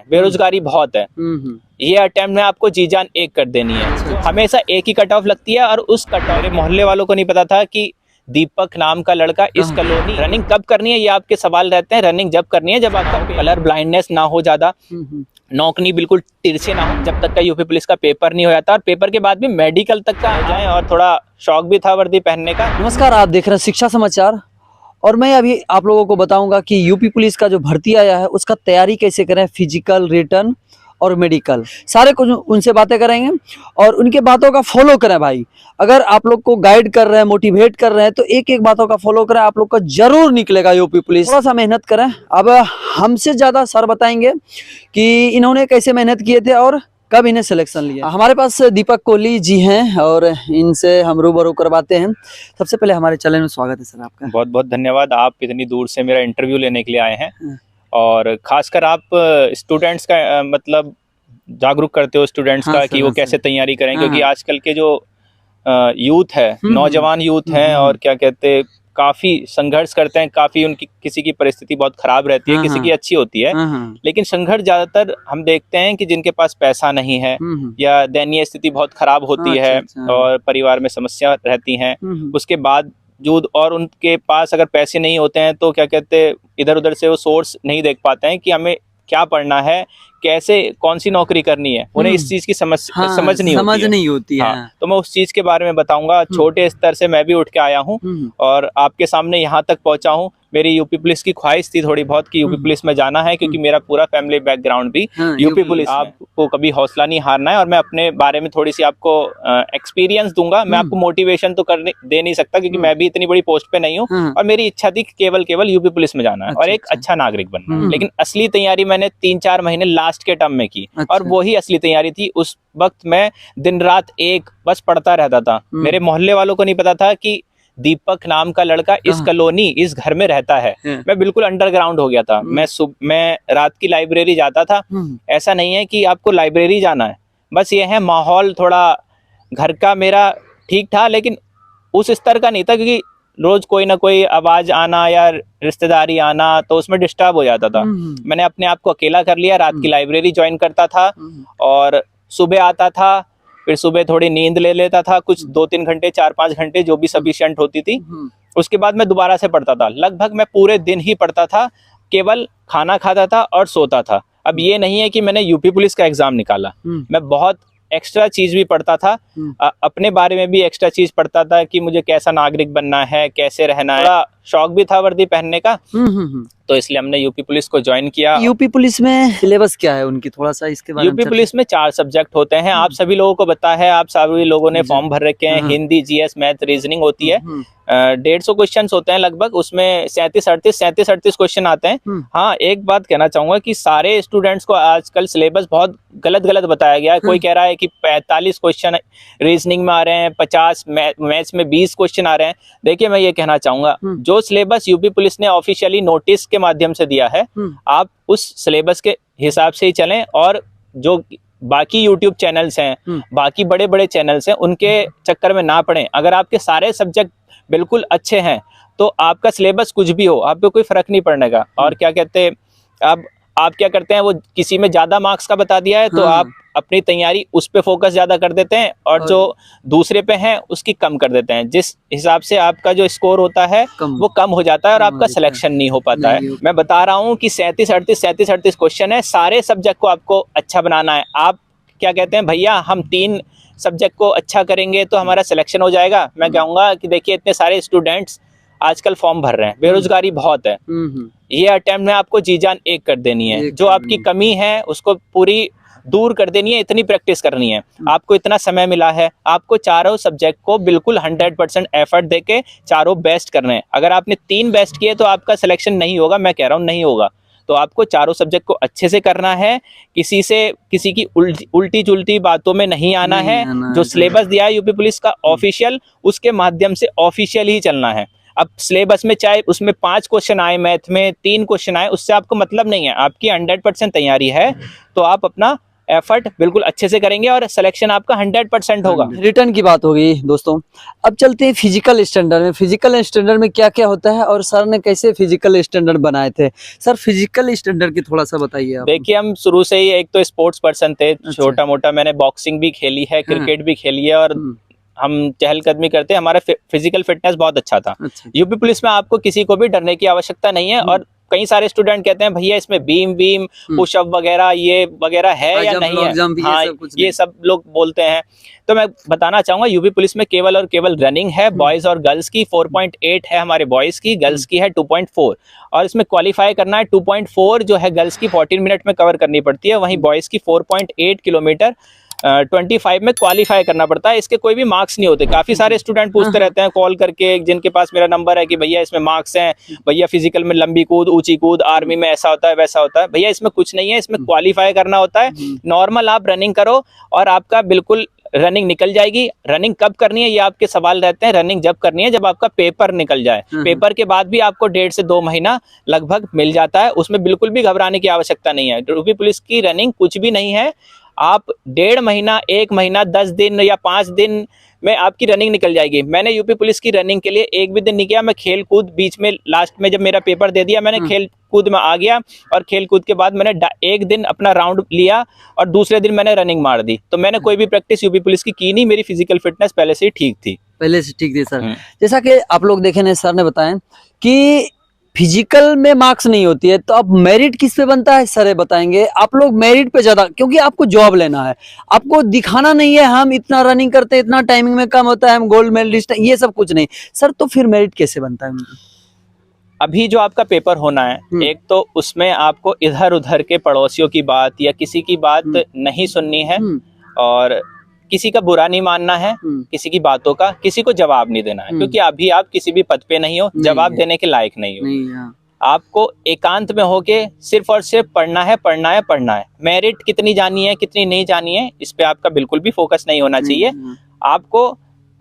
बेरोजगारी बहुत है। ये अटेम्प्ट में आपको जी जान एक कर देनी है। हमेशा एक ही कट ऑफ लगती है और उस कट ऑफ, मेरे मोहल्ले वालों को नहीं पता था कि दीपक नाम का लड़का इस कॉलोनी, रनिंग कब करनी है ये आपके सवाल रहते हैं। रनिंग जब करनी है जब आपका कलर ब्लाइंडनेस ना हो, ज्यादा नौकनी बिल्कुल तिरछे ना हो, जब तक का यूपी पुलिस का पेपर नहीं हो जाता, और पेपर के बाद भी मेडिकल तक का आ जाए। और थोड़ा शौक भी था वर्दी पहनने का। नमस्कार, आप देख रहे हैं शिक्षा समाचार और मैं अभी आप लोगों को बताऊंगा कि यूपी पुलिस का जो भर्ती आया है उसका तैयारी कैसे करें, फिजिकल, रिटन और मेडिकल, सारे कुछ उनसे बातें करेंगे और उनके बातों का फॉलो करें। भाई अगर आप लोग को गाइड कर रहे हैं, मोटिवेट कर रहे हैं तो एक एक बातों का फॉलो करें, आप लोग का जरूर निकलेगा यूपी पुलिस। थोड़ा सा मेहनत करें। अब हमसे ज्यादा सर बताएंगे कि इन्होंने कैसे मेहनत किए थे और कब इन्हें सिलेक्शन लिया। हमारे पास दीपक कोहली जी हैं और इनसे हम रूबरू करवाते हैं। सबसे पहले हमारे चैनल में स्वागत है सर आपका। बहुत बहुत धन्यवाद, आप इतनी दूर से मेरा इंटरव्यू लेने के लिए आए हैं और खासकर आप स्टूडेंट्स का मतलब जागरूक करते हो स्टूडेंट्स का कि वो कैसे तैयारी करें, क्योंकि आजकल के जो यूथ है, नौजवान यूथ हैं और क्या कहते काफी संघर्ष करते हैं, काफी उनकी किसी की परिस्थिति बहुत खराब रहती है, किसी की अच्छी होती है, लेकिन संघर्ष ज्यादातर हम देखते हैं कि जिनके पास पैसा नहीं है या दयनीय स्थिति बहुत खराब होती है और परिवार में समस्या रहती हैं, उसके बाद और उनके पास अगर पैसे नहीं होते हैं तो क्या कहते इधर उधर से वो सोर्स नहीं देख पाते हैं कि हमें क्या पढ़ना है, कैसे कौन सी नौकरी करनी है, उन्हें इस चीज की समझ नहीं होती है। तो मैं उस चीज के बारे में बताऊंगा। छोटे स्तर से मैं भी उठ के आया हूं और आपके सामने यहाँ तक पहुंचा हूं। मेरी यूपी पुलिस की ख्वाहिश थी थोड़ी बहुत कि यूपी पुलिस में जाना है, क्योंकि मेरा पूरा फैमिली बैकग्राउंड भी यूपी पुलिस। आपको कभी हौसला नहीं हारना है और मैं अपने बारे में थोड़ी सी आपको एक्सपीरियंस दूंगा। मैं आपको मोटिवेशन तो दे नहीं सकता क्योंकि मैं भी इतनी बड़ी पोस्ट पे नहीं हूँ और मेरी इच्छा थी केवल यूपी पुलिस में जाना है और एक अच्छा नागरिक बनना है। लेकिन असली तैयारी मैंने 3-4 महीने लास्ट के टर्म में की और वही असली तैयारी थी। उस वक्त मैं दिन रात एक बस पढ़ता रहता था। मेरे मोहल्ले वालों को नहीं पता था कि दीपक नाम का लड़का इस कॉलोनी, इस घर में रहता है। मैं बिल्कुल अंडरग्राउंड हो गया था। मैं रात की लाइब्रेरी जाता था। ऐसा नहीं है कि आपको लाइब्रेरी जाना है, बस ये है माहौल थोड़ा घर का मेरा ठीक था, लेकिन उस स्तर का नहीं था, क्योंकि रोज कोई ना कोई आवाज आना या रिश्तेदारी आना तो उसमें डिस्टर्ब हो जाता था। मैंने अपने आप को अकेला कर लिया, रात की लाइब्रेरी ज्वाइन करता था और सुबह आता था, फिर सुबह थोड़ी नींद ले लेता था, कुछ 2-3 घंटे 4-5 घंटे जो भी सफिशिएंट होती थी। उसके बाद मैं दोबारा से पढ़ता था। लगभग मैं पूरे दिन ही पढ़ता था, केवल खाना खाता था और सोता था। अब ये नहीं है कि मैंने यूपी पुलिस का एग्जाम निकाला, मैं बहुत एक्स्ट्रा चीज भी पढ़ता था। अपने बारे में भी एक्स्ट्रा चीज पढ़ता था कि मुझे कैसा नागरिक बनना है, कैसे रहना है। थोड़ा शौक भी था वर्दी पहनने का, तो इसलिए हमने यूपी पुलिस को ज्वाइन किया। यूपी पुलिस में सिलेबस क्या है उनकी, थोड़ा सा इसके बारे में। यूपी पुलिस में 4 सब्जेक्ट होते हैं। आप सभी लोगों को पता है, आप सभी लोगों ने फॉर्म भर रखे हैं। हिंदी, जीएस, मैथ, रीजनिंग होती है। 150 क्वेश्चन होते हैं लगभग। उसमें 37-38 क्वेश्चन आते हैं। हाँ, एक बात कहना चाहूंगा कि सारे स्टूडेंट्स को आजकल सिलेबस बहुत गलत बताया गया है। कोई कह रहा है कि 45 क्वेश्चन रीजनिंग में आ रहे हैं, 50 मैथ्स में 20 क्वेश्चन आ रहे हैं। देखिए, मैं ये कहना चाहूंगा, जो सिलेबस यूपी पुलिस ने ऑफिशियली नोटिस के माध्यम से दिया है, आप उस सिलेबस के हिसाब से ही चलें। और जो बाकी यूट्यूब चैनल्स हैं, बाकी बड़े बड़े चैनल्स हैं, उनके चक्कर में ना पड़ें। अगर आपके सारे सब्जेक्ट बिल्कुल अच्छे हैं तो आपका सिलेबस कुछ भी हो, आपको कोई फर्क नहीं पड़ने का। और क्या कहते हैं, अब आप क्या करते हैं, वो किसी में ज्यादा मार्क्स का बता दिया है तो आप अपनी तैयारी उस पे फोकस ज्यादा कर देते हैं और जो दूसरे पे है उसकी कम कर देते हैं। जिस हिसाब से आपका जो स्कोर होता है वो कम हो जाता है और आपका सिलेक्शन नहीं हो पाता है। मैं बता रहा हूँ कि 37-38 क्वेश्चन है। सारे सब्जेक्ट को आपको अच्छा बनाना है। आप क्या कहते हैं, भैया हम 3 सब्जेक्ट को अच्छा करेंगे तो हमारा सिलेक्शन हो जाएगा। मैं कहूँगा कि देखिए, इतने सारे स्टूडेंट्स आजकल फॉर्म भर रहे हैं, बेरोजगारी बहुत है। ये अटेम्प्ट में आपको जी जान एक कर देनी है। जो आपकी कमी है उसको पूरी दूर कर देनी है। इतनी प्रैक्टिस करनी है। आपको इतना समय मिला है, आपको चारों सब्जेक्ट को बिल्कुल 100% एफर्ट देके चारों बेस्ट करने हैं। अगर आपने 3 बेस्ट किए तो आपका सिलेक्शन नहीं होगा, मैं कह रहा हूँ नहीं होगा। तो आपको चारों सब्जेक्ट को अच्छे से करना है। किसी की उल्टी जुल्टी बातों में नहीं आना है। जो सिलेबस दिया है यूपी पुलिस का ऑफिशियल, उसके माध्यम से ऑफिशियल ही चलना है। अब सिलेबस में चाहे उसमें 5 क्वेश्चन आए, मैथ में 3 क्वेश्चन आए, उससे आपको मतलब नहीं है। आपकी 100% तैयारी है तो आप अपना एफर्ट बिल्कुल अच्छे से करेंगे और सिलेक्शन आपका 100% होगा। रिटर्न की बात हो गई दोस्तों, अब चलते हैं फिजिकल स्टैंडर्ड में। फिजिकल स्टैंडर्ड में क्या क्या होता है और सर ने कैसे फिजिकल स्टैंडर्ड बनाए थे? सर फिजिकल स्टैंडर्ड की थोड़ा सा बताइए आप। देखिए, हम शुरू से ही एक तो स्पोर्ट्स पर्सन थे, छोटा मोटा मैंने बॉक्सिंग भी खेली है, क्रिकेट भी खेली है और हम चहलकदमी करते हैं, हमारा फिजिकल फिटनेस बहुत अच्छा था। यूपी पुलिस में आपको किसी को भी डरने की आवश्यकता नहीं है। और कई सारे स्टूडेंट कहते हैं भैया इसमें बीम पुशअप वगैरह ये वगैरह है या नहीं है। हाँ, ये सब लोग बोलते हैं। तो मैं बताना चाहूंगा यूपी पुलिस में केवल और केवल रनिंग है, बॉयज और गर्ल्स की 4.8 है हमारे बॉयज की, गर्ल्स की है 2.4। और इसमें क्वालिफाई करना है 2.4 जो है गर्ल्स की 14 मिनट में कवर करनी पड़ती है, वहीं बॉयज की 4.8 किलोमीटर 25 में क्वालिफाई करना पड़ता है। इसके कोई भी मार्क्स नहीं होते। काफी सारे स्टूडेंट पूछते रहते हैं कॉल करके, जिनके पास मेरा नंबर है, कि भैया इसमें मार्क्स हैं, भैया फिजिकल में लंबी कूद, ऊंची कूद, आर्मी में ऐसा होता है वैसा होता है। भैया इसमें कुछ नहीं है, इसमें क्वालिफाई करना होता है। नॉर्मल आप रनिंग करो और आपका बिल्कुल रनिंग निकल जाएगी। रनिंग कब करनी है ये आपके सवाल रहते हैं। रनिंग जब करनी है जब आपका पेपर निकल जाए। पेपर के बाद भी आपको 1.5 से 2 महीना लगभग मिल जाता है, उसमें बिल्कुल भी घबराने की आवश्यकता नहीं है। यूपी पुलिस की रनिंग कुछ भी नहीं है। आप 1.5 महीना, 1 महीना, 10 दिन या 5 दिन में आपकी रनिंग निकल जाएगी। मैंने यूपी पुलिस की रनिंग के लिए एक भी दिन नहीं किया। मैं खेल कूद बीच में लास्ट में जब मेरा पेपर दे दिया, मैंने खेल कूद में आ गया और खेल कूद के बाद मैंने एक दिन अपना राउंड लिया और दूसरे दिन मैंने रनिंग मार दी। तो मैंने कोई भी प्रैक्टिस यूपी पुलिस की नहीं। मेरी फिजिकल फिटनेस पहले से ही ठीक थी। पहले से ठीक थी सर। जैसा कि आप लोग देखे ना, सर ने बताया कि फिजिकल में मार्क्स नहीं होती है, तो अब मेरिट किस पे बनता है सर बताएंगे। आप लोग मेरिट पे ज्यादा, क्योंकि आपको जॉब लेना है, आपको दिखाना नहीं है हम इतना रनिंग करते हैं, इतना टाइमिंग में कम होता है, हम गोल्ड मेडलिस्ट हैं, ये सब कुछ नहीं सर। तो फिर मेरिट कैसे बनता है? अभी जो आपका पेपर होना है, एक तो उसमें आपको इधर उधर के पड़ोसियों की बात या किसी की बात नहीं सुननी है और किसी का बुरा नहीं मानना है, किसी की बातों का किसी को जवाब नहीं देना है, क्योंकि अभी आप किसी भी पद पे नहीं हो, जवाब देने के लायक नहीं हो। आपको एकांत में होके सिर्फ और सिर्फ पढ़ना है, पढ़ना है, पढ़ना है। मेरिट कितनी जानी है कितनी नहीं जानी है इस पे आपका बिल्कुल भी फोकस नहीं होना चाहिए। आपको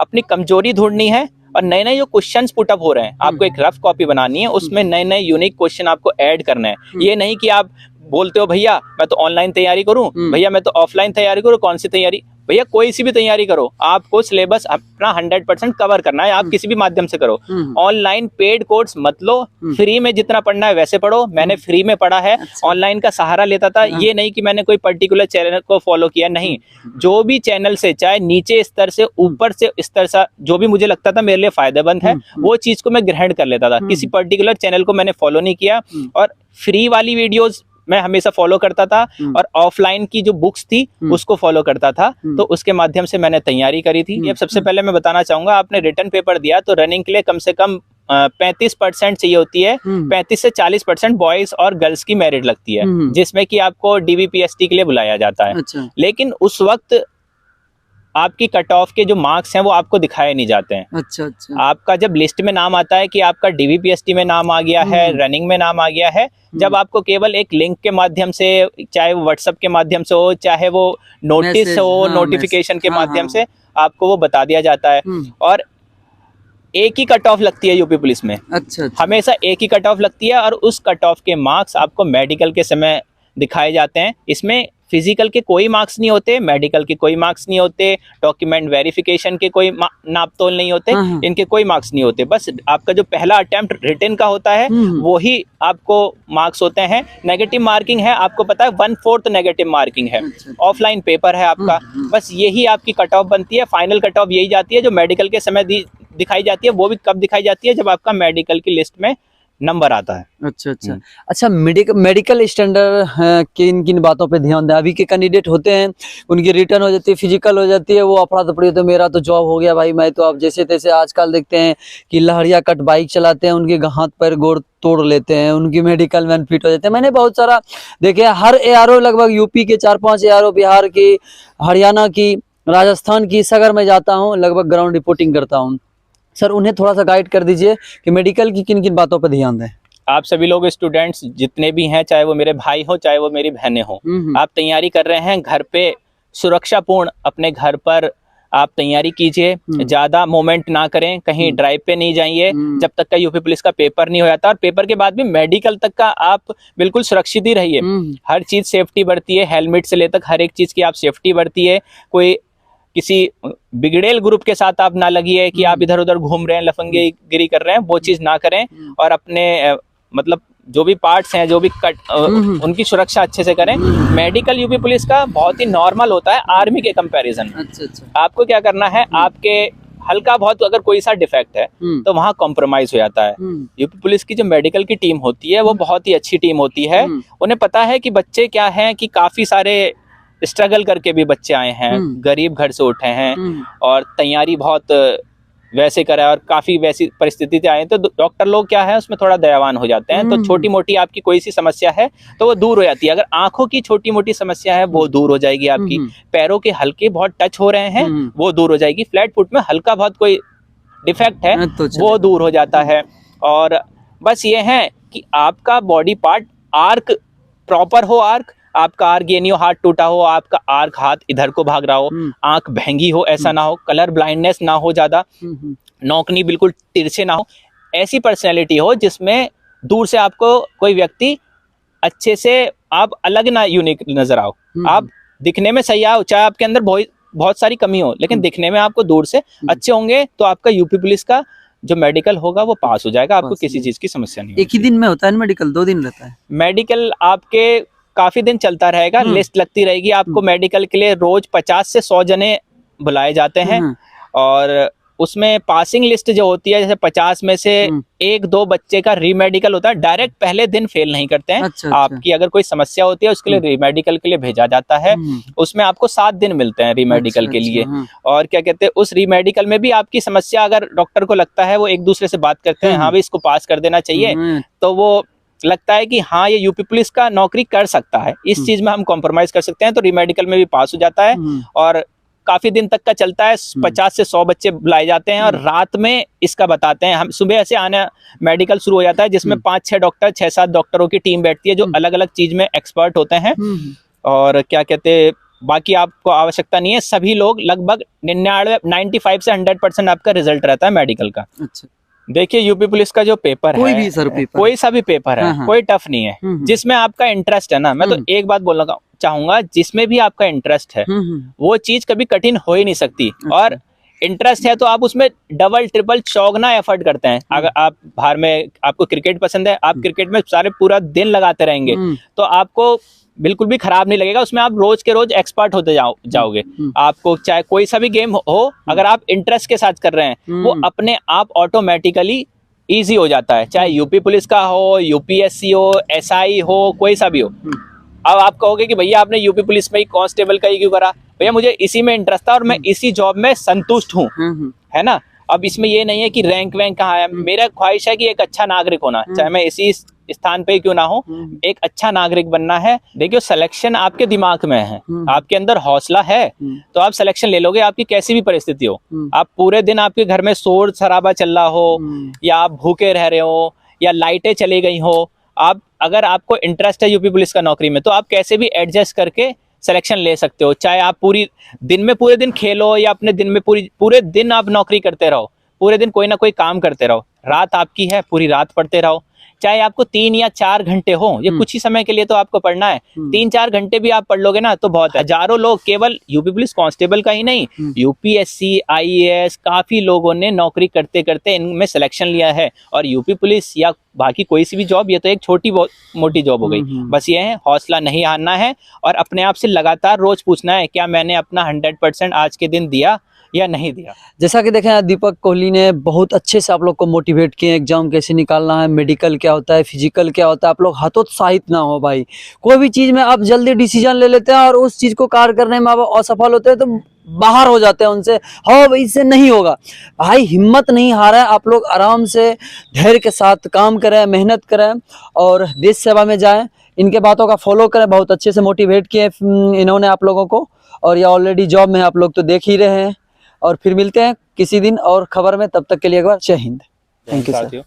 अपनी कमजोरी ढूंढनी है और नए नए जो क्वेश्चंस पुटअप हो रहे हैं, आपको एक रफ कॉपी बनानी है, उसमें नए नए यूनिक क्वेश्चन आपको ऐड करना है। ये नहीं कि आप बोलते हो भैया मैं तो ऑनलाइन तैयारी करूं, भैया मैं तो ऑफलाइन तैयारी करूं, कौन सी तैयारी? भैया कोई सी भी तैयारी करो, आपको सिलेबस अपना 100% कवर करना है। आप किसी भी माध्यम से करो। ऑनलाइन पेड कोर्स मत लो, फ्री में जितना पढ़ना है वैसे पढ़ो। मैंने फ्री में पढ़ा है, ऑनलाइन का सहारा लेता था। ये नहीं कि मैंने कोई पर्टिकुलर चैनल को फॉलो किया, नहीं। जो भी चैनल से, चाहे नीचे स्तर से ऊपर से स्तर से, जो भी मुझे लगता था मेरे लिए फायदेमंद है, वो चीज को मैं ग्रहण कर लेता था। किसी पर्टिकुलर चैनल को मैंने फॉलो नहीं किया और फ्री वाली वीडियोस मैं हमेशा फॉलो करता था और ऑफलाइन की जो बुक्स थी उसको फॉलो करता था। तो उसके माध्यम से मैंने तैयारी करी थी। अब सबसे पहले मैं बताना चाहूंगा, आपने रिटर्न पेपर दिया तो रनिंग के लिए कम से कम 35% चाहिए होती है। 35 से 40% बॉयज और गर्ल्स की मेरिट लगती है, जिसमें कि आपको DVPST के लिए बुलाया जाता है। लेकिन उस वक्त आपकी कट ऑफ के जो मार्क्स हैं वो आपको दिखाए नहीं जाते हैं। अच्छा। आपका जब लिस्ट में नाम आता है कि आपका DVPST में नाम आ गया है, रनिंग में नाम आ गया है, जब आपको केवल एक लिंक के माध्यम से, चाहे वो व्हाट्सएप के माध्यम से हो, चाहे वो नोटिस हो, नोटिफिकेशन के माध्यम से आपको वो बता दिया जाता है। और एक ही कट ऑफ लगती है यूपी पुलिस में। अच्छा। हमेशा एक ही कट ऑफ लगती है और उस कट ऑफ के मार्क्स आपको मेडिकल के समय दिखाए जाते हैं। इसमें फिजिकल के कोई मार्क्स नहीं होते, मेडिकल के कोई मार्क्स नहीं होते, डॉक्यूमेंट वेरिफिकेशन के कोई नाप तोल नहीं होते, इनके कोई मार्क्स नहीं होते। बस आपका जो पहला अटेम्प्ट रिटन का होता है वो ही आपको मार्क्स होते हैं। नेगेटिव मार्किंग है, आपको पता है 1/4 नेगेटिव मार्किंग है। ऑफलाइन पेपर है आपका, बस यही आपकी कट ऑफ बनती है। फाइनल कट ऑफ यही जाती है जो मेडिकल के समय दिखाई जाती है। वो भी कब दिखाई जाती है? जब आपका मेडिकल की लिस्ट में नंबर आता है। अच्छा, मेडिकल स्टैंडर्ड किन किन बातों पे ध्यान दें? अभी के कैंडिडेट होते हैं, उनकी रिटर्न हो जाती है, फिजिकल हो जाती है, वो अफरा तफड़ी होती है, मेरा तो जॉब हो गया भाई, मैं तो अब जैसे तैसे आजकल देखते हैं कि लहरिया कट बाइक चलाते हैं, उनके हाथ पैर गोड़ तोड़ लेते हैं, उनकी मेडिकल मैन फिट हो जाते हैं। मैंने बहुत सारा देखे, हर ARO लगभग यूपी के 4-5 ARO, बिहार की, हरियाणा की, राजस्थान की, अगर मैं जाता हूँ लगभग ग्राउंड रिपोर्टिंग करता हूँ। सर उन्हें थोड़ा सा गाइड कर दीजिए कि मेडिकल की किन किन बातों पर ध्यान दें। आप सभी लोग स्टूडेंट्स जितने भी हैं, चाहे वो मेरे भाई हो चाहे वो मेरी बहनें हो, आप तैयारी कर रहे हैं घर पे सुरक्षापूर्ण, अपने घर पर आप तैयारी कीजिए, ज्यादा मोमेंट ना करें, कहीं ड्राइव पे नहीं जाइए जब तक का यूपी पुलिस का पेपर नहीं हो जाता, और पेपर के बाद भी मेडिकल तक का आप बिल्कुल सुरक्षित ही रहिए। हर चीज सेफ्टी बढ़ती है, हेलमेट से लेकर हर एक चीज की आप सेफ्टी बढ़ती है। कोई किसी बिगड़ेल ग्रुप के साथ आप ना लगिए कि आप इधर उधर घूम रहे हैं, लफंगेगिरी कर रहे हैं, वो चीज ना करें। और अपने मतलब जो भी पार्ट्स हैं, जो भी कट उनकी सुरक्षा अच्छे से करें। मेडिकल यूपी पुलिस का बहुत ही नॉर्मल होता है आर्मी के कंपैरिजन में। अच्छा। आपको क्या करना है, आपके हल्का बहुत अगर कोई सा डिफेक्ट है तो वहाँ कॉम्प्रोमाइज हो जाता है। यूपी पुलिस की जो मेडिकल की टीम होती है वो बहुत ही अच्छी टीम होती है। उन्हें पता है कि बच्चे क्या हैं, कि काफी सारे स्ट्रगल करके भी बच्चे आए हैं, गरीब घर से उठे हैं और तैयारी बहुत वैसे करा है और काफी वैसी परिस्थिति से आए हैं, तो डॉक्टर लोग क्या है उसमें थोड़ा दयावान हो जाते हैं। तो छोटी मोटी आपकी कोई सी समस्या है तो वो दूर हो जाती है। अगर आंखों की छोटी मोटी समस्या है वो दूर हो जाएगी आपकी, पैरों के हल्के बहुत टच हो रहे हैं वो दूर हो जाएगी, फ्लैट फुट में हल्का बहुत कोई डिफेक्ट है तो वो दूर हो जाता है। और बस ये है कि आपका बॉडी पार्ट आर्क प्रॉपर हो, आर्क आपका आर्क ये नहीं हो हाथ टूटा हो, आपका आर्क हाथ इधर को भाग रहा हो, आंख भैंगी हो, ऐसा ना हो, कलर ब्लाइंडनेस ना हो, ज्यादा नौकनी बिल्कुल तिरछे ना हो, ऐसी पर्सनैलिटी हो जिसमें दूर से आपको कोई व्यक्ति अच्छे से आप अलग ना यूनिक नजर आओ, आप दिखने में सही आओ, चाहे आपके अंदर बहुत सारी कमी हो लेकिन दिखने में आपको दूर से अच्छे होंगे, तो आपका यूपी पुलिस का जो मेडिकल होगा वो पास हो जाएगा, आपको किसी चीज की समस्या नहीं। एक ही दिन में होता है मेडिकल, 2 दिन रहता है? मेडिकल आपके काफी दिन चलता रहेगा, लिस्ट लगती रहेगी आपको। मेडिकल के लिए रोज 50 से 100 जने बुलाए जाते हैं और उसमें पासिंग लिस्ट जो होती है, जैसे 50 में से 1-2 बच्चे का रीमेडिकल होता है, डायरेक्ट पहले दिन फेल नहीं करते हैं। अच्छा। आपकी अगर कोई समस्या होती है उसके लिए रीमेडिकल के लिए भेजा जाता है, उसमें आपको 7 दिन मिलते हैं रीमेडिकल के लिए। और क्या कहते हैं, उस रीमेडिकल में भी आपकी समस्या अगर डॉक्टर को लगता है, वो एक दूसरे से बात करते हैं, हाँ भाई इसको पास कर देना चाहिए, तो वो लगता है कि हाँ ये यूपी पुलिस का नौकरी कर सकता है, इस चीज में हम कॉम्प्रोमाइज कर सकते हैं, तो रीमेडिकल में भी पास हो जाता है। और काफी दिन तक का चलता है, 50 से 100 बच्चे बुलाए जाते हैं और रात में इसका बताते हैं। हम सुबह से आना मेडिकल शुरू हो जाता है जिसमें 5-6 डॉक्टर 6-7 डॉक्टरों की टीम बैठती है जो अलग अलग चीज में एक्सपर्ट होते हैं। और क्या कहते हैं, बाकी आपको आवश्यकता नहीं है, सभी लोग लगभग 95 से 100% आपका रिजल्ट रहता है मेडिकल का। अच्छा। देखिए यूपी पुलिस का जो पेपर कोई है, भी सर पेपर, कोई सा भी पेपर है, कोई टफ नहीं है, जिसमें आपका इंटरेस्ट है ना। मैं तो एक बात बोलना चाहूंगा, जिसमें भी आपका इंटरेस्ट है वो चीज कभी कठिन हो ही नहीं सकती। और इंटरेस्ट है तो आप उसमें डबल ट्रिपल चौगना एफर्ट करते हैं। अगर आप बाहर में आपको क्रिकेट पसंद है, आप क्रिकेट में सारे पूरा दिन लगाते रहेंगे तो आपको बिल्कुल भी खराब नहीं लगेगा, उसमें आप रोज के रोज एक्सपर्ट होते जाओगे। आपको चाहे कोई सा भी गेम हो, अगर आप इंटरेस्ट के साथ कर रहे हैं वो अपने आप ऑटोमेटिकली इजी हो जाता है, चाहे यूपी पुलिस का हो, यूपीएससी हो, एसआई हो, कोई सा भी हो। अब आप कहोगे कि भैया आपने यूपी पुलिस में ही कांस्टेबल का ही क्यों करा? भैया मुझे इसी में इंटरेस्ट था और मैं इसी जॉब में संतुष्ट हूँ, है ना। अब इसमें ये नहीं है कि रैंक वैंक कहाँ है, मेरा ख्वाहिश है कि एक अच्छा नागरिक होना, चाहे मैं इसी स्थान पे क्यों ना हो, एक अच्छा नागरिक बनना है। देखियो सिलेक्शन आपके दिमाग में है, आपके अंदर हौसला है तो आप सिलेक्शन ले लोगे, आपकी कैसी भी परिस्थिति हो। आप पूरे दिन आपके घर में शोर शराबा चल रहा हो या आप भूखे रह रहे हो या लाइटें चली गई हो, आप अगर आपको इंटरेस्ट है यूपी पुलिस का नौकरी में तो आप कैसे भी एडजस्ट करके सिलेक्शन ले सकते हो। चाहे आप पूरे दिन खेलो या अपने दिन में पूरे दिन आप नौकरी करते रहो, पूरे दिन कोई ना कोई काम करते रहो, रात आपकी है पूरी रात पढ़ते रहो। चाहे आपको 3 या 4 घंटे हो, ये कुछ ही समय के लिए तो आपको पढ़ना है, 3-4 घंटे भी आप पढ़ लोगे ना तो बहुत है। हजारों लोग, केवल यूपी पुलिस कांस्टेबल का ही नहीं, यूपीएससी, आईएएस, काफी लोगों ने नौकरी करते करते इनमें सिलेक्शन लिया है। और यूपी पुलिस या बाकी कोई सी भी जॉब, ये तो एक छोटी बहुत मोटी जॉब हो गई। बस ये है, हौसला नहीं हारना है और अपने आप से लगातार रोज पूछना है क्या मैंने अपना 100% आज के दिन दिया या नहीं दिया। जैसा कि देखें दीपक कोहली ने बहुत अच्छे से आप लोग को मोटिवेट किए, एग्जाम कैसे निकालना है, मेडिकल क्या होता है, फिजिकल क्या होता है। आप लोग हतोत्साहित ना हो भाई, कोई भी चीज में आप जल्दी डिसीजन ले लेते हैं और उस चीज को कार्य करने में आप असफल होते हैं तो बाहर हो जाते हैं उनसे, हाँ भाई इससे नहीं होगा। भाई हिम्मत नहीं हारा है, आप लोग आराम से धैर्य के साथ काम करें, मेहनत करें और देश सेवा में जाएं। इनके बातों का फॉलो करें, बहुत अच्छे से मोटिवेट किए इन्होंने आप लोगों को, और ये ऑलरेडी जॉब में आप लोग तो देख ही रहे हैं। और फिर मिलते हैं किसी दिन और खबर में, तब तक के लिए एक बार जय हिंद। Thank you sir.